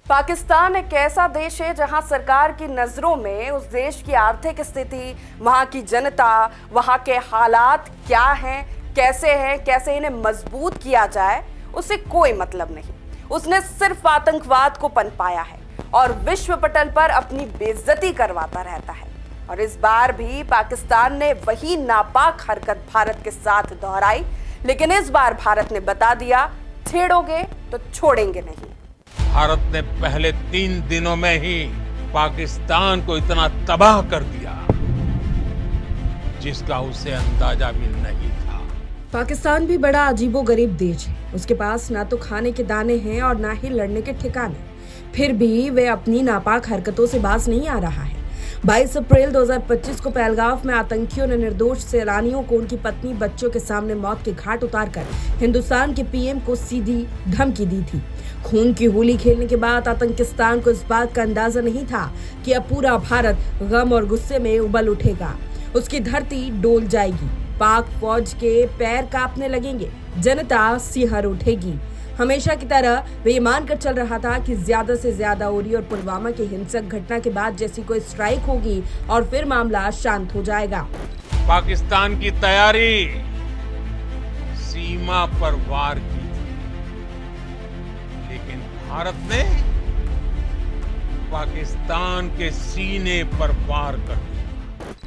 पाकिस्तान एक ऐसा देश है जहां सरकार की नजरों में उस देश की आर्थिक स्थिति, वहां की जनता, वहां के हालात क्या हैं, कैसे इन्हें मजबूत किया जाए, उसे कोई मतलब नहीं। उसने सिर्फ आतंकवाद को पनपाया है और विश्व पटल पर अपनी बेइज्जती करवाता रहता है। और इस बार भी पाकिस्तान ने वही नापाक हरकत भारत के साथ दोहराई, लेकिन इस बार भारत ने बता दिया, छेड़ोगे तो छोड़ेंगे नहीं। भारत ने पहले 3 दिनों में ही पाकिस्तान को इतना तबाह कर दिया जिसका उसे अंदाजा भी नहीं था। पाकिस्तान भी बड़ा अजीबोगरीब देश है। उसके पास ना तो खाने के दाने हैं और ना ही लड़ने के ठिकाने। फिर भी वे अपनी नापाक हरकतों से बाज नहीं आ रहा है। 22 अप्रैल 2025 को पहलगाम में आतंकियों ने निर्दोष सैलानियों को उनकी पत्नी बच्चों के सामने मौत के घाट उतारकर हिंदुस्तान के पीएम को सीधी धमकी दी थी। खून की होली खेलने के बाद आतंकिस्तान को इस बात का अंदाजा नहीं था कि अब पूरा भारत गम और गुस्से में उबल उठेगा। उसकी धरती डोल जाएगी, पाक फौज के पैर कांपने लगेंगे, जनता सिहर उठेगी। हमेशा की तरह वे ये मानकर चल रहा था कि ज्यादा से ज्यादा उरी और पुलवामा की हिंसक घटना के बाद जैसी कोई स्ट्राइक होगी और फिर मामला शांत हो जाएगा। पाकिस्तान की तैयारी सीमा पर वार की थी, लेकिन भारत ने पाकिस्तान के सीने पर वार कर दिया।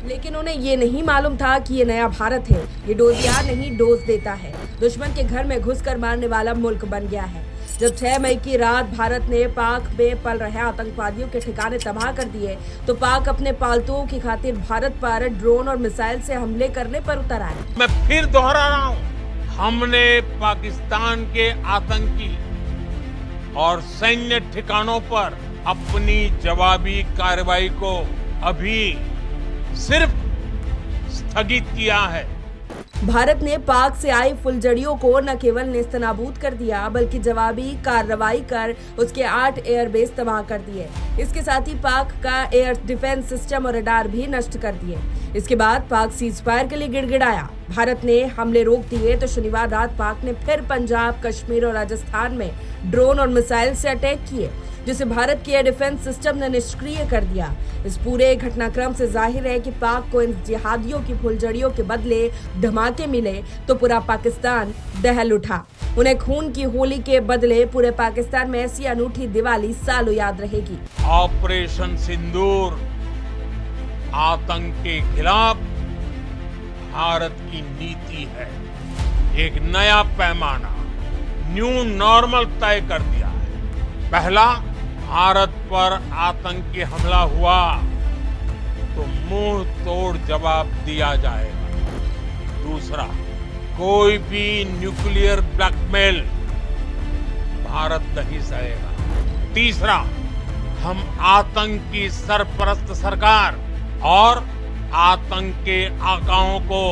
लेकिन उन्हें ये नहीं मालूम था कि ये नया भारत है। ये डोजियार नहीं, डोज देता है। दुश्मन के घर में घुसकर मारने वाला मुल्क बन गया है। जब 6 मई की रात भारत ने पाक में पल रहे आतंकवादियों के ठिकाने तबाह कर दिए, तो पाक अपने पालतुओं की खातिर भारत पर ड्रोन और मिसाइल से हमले करने पर उतर आए। मैं फिर दोहरा रहा हूं, हमने पाकिस्तान के आतंकी और सैन्य ठिकानों पर अपनी जवाबी कार्रवाई को अभी सिर्फ स्थगित किया है। भारत ने पाक से आई फुलझड़ियों को न केवल नेस्तनाबूद कर दिया, बल्कि जवाबी कार्रवाई कर उसके 8 एयरबेस तबाह कर दिए। इसके साथ ही पाक का एयर डिफेंस सिस्टम और रडार भी नष्ट कर दिए। इसके बाद पाक सीजफायर के लिए गिड़गिड़ाया। भारत ने हमले रोक दिए तो शनिवार रात पाक ने फिर पंजाब, कश्मीर और राजस्थान में ड्रोन और मिसाइल से अटैक किए, जिसे भारत के एयर डिफेंस सिस्टम ने निष्क्रिय कर दिया। इस पूरे घटनाक्रम से जाहिर है कि पाक को इन जिहादियों की फुलझड़ियों के बदले धमाके मिले तो पूरा पाकिस्तान दहल उठा। उन्हें खून की होली के बदले पूरे पाकिस्तान में ऐसी अनूठी दिवाली सालों याद रहेगी। ऑपरेशन सिंदूर आतंक के खिलाफ भारत की नीति है। एक नया पैमाना, न्यू नॉर्मल तय कर दिया है। पहला, भारत पर आतंकी हमला हुआ तो मुंह तोड़ जवाब दिया जाएगा। दूसरा, कोई भी न्यूक्लियर ब्लैकमेल भारत नहीं सहेगा। तीसरा, हम आतंक की सरपरस्त सरकार और आतंक के आकाओं को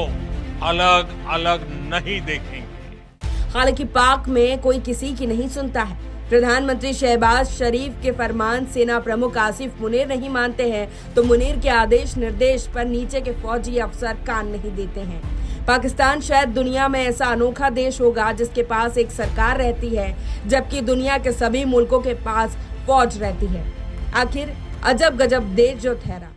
अलग अलग नहीं देखेंगे। हालांकि पाक में कोई किसी की नहीं सुनता है। प्रधानमंत्री शहबाज शरीफ के फरमान सेना प्रमुख आसिफ मुनीर नहीं मानते हैं, तो मुनीर के आदेश निर्देश पर नीचे के फौजी अफसर कान नहीं देते हैं। पाकिस्तान शायद दुनिया में ऐसा अनोखा देश होगा जिसके पास एक सरकार रहती है, जबकि दुनिया के सभी मुल्कों के पास फौज रहती है। आखिर अजब गजब देश जो ठहरा।